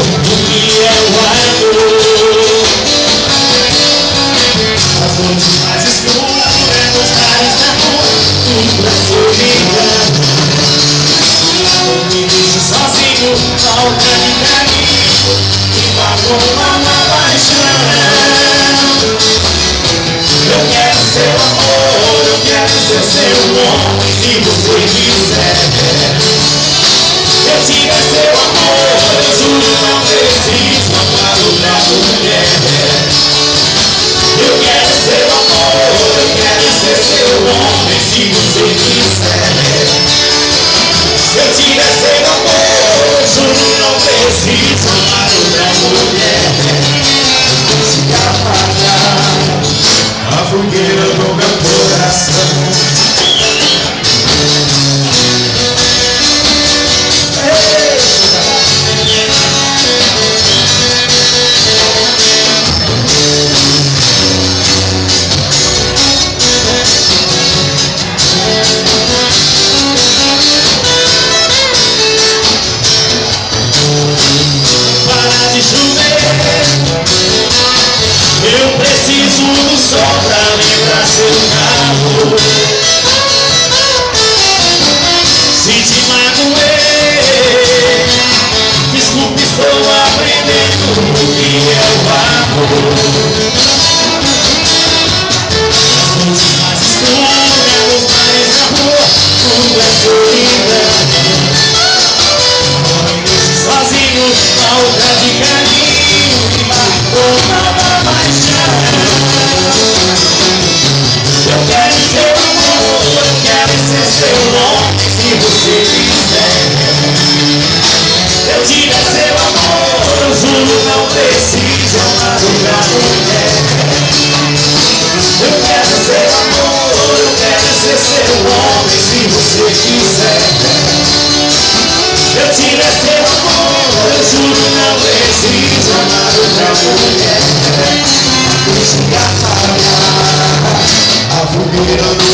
o que é o amor. As noites mais escuras, nos bares da rua, tudo é solidão. Não me deixe sozinho, falta de carinho, e magoa uma paixão. Eu quero seu amor, eu quero ser seu homem, se você quiser. Eu tiver seu amor, eu juro não preciso amar outra mulher. Eu quero seu amor, eu quero ser seu homem, se você quiser. Eu tiver seu amor, eu juro não preciso amar outra mulher. Se apagar a fogueira do meu coração. Eu preciso do sol pra lembrar seu carro. Se te magoei, desculpe, estou aprendendo o que é o amor. As noites mais escuras, os bares na rua, tudo é solidão. Não me deixe sozinho, falta de carinho, me marcou uma paixão. Eu quero seu amor, eu quero ser seu homem, se você quiser. Eu tiver seu amor, eu juro não preciso amar outra mulher. Eu quero seu amor, eu quero ser seu homem, se você quiser. Eu tiver seu amor, eu juro não preciso amar outra mulher. Deixa apagar a fogueira do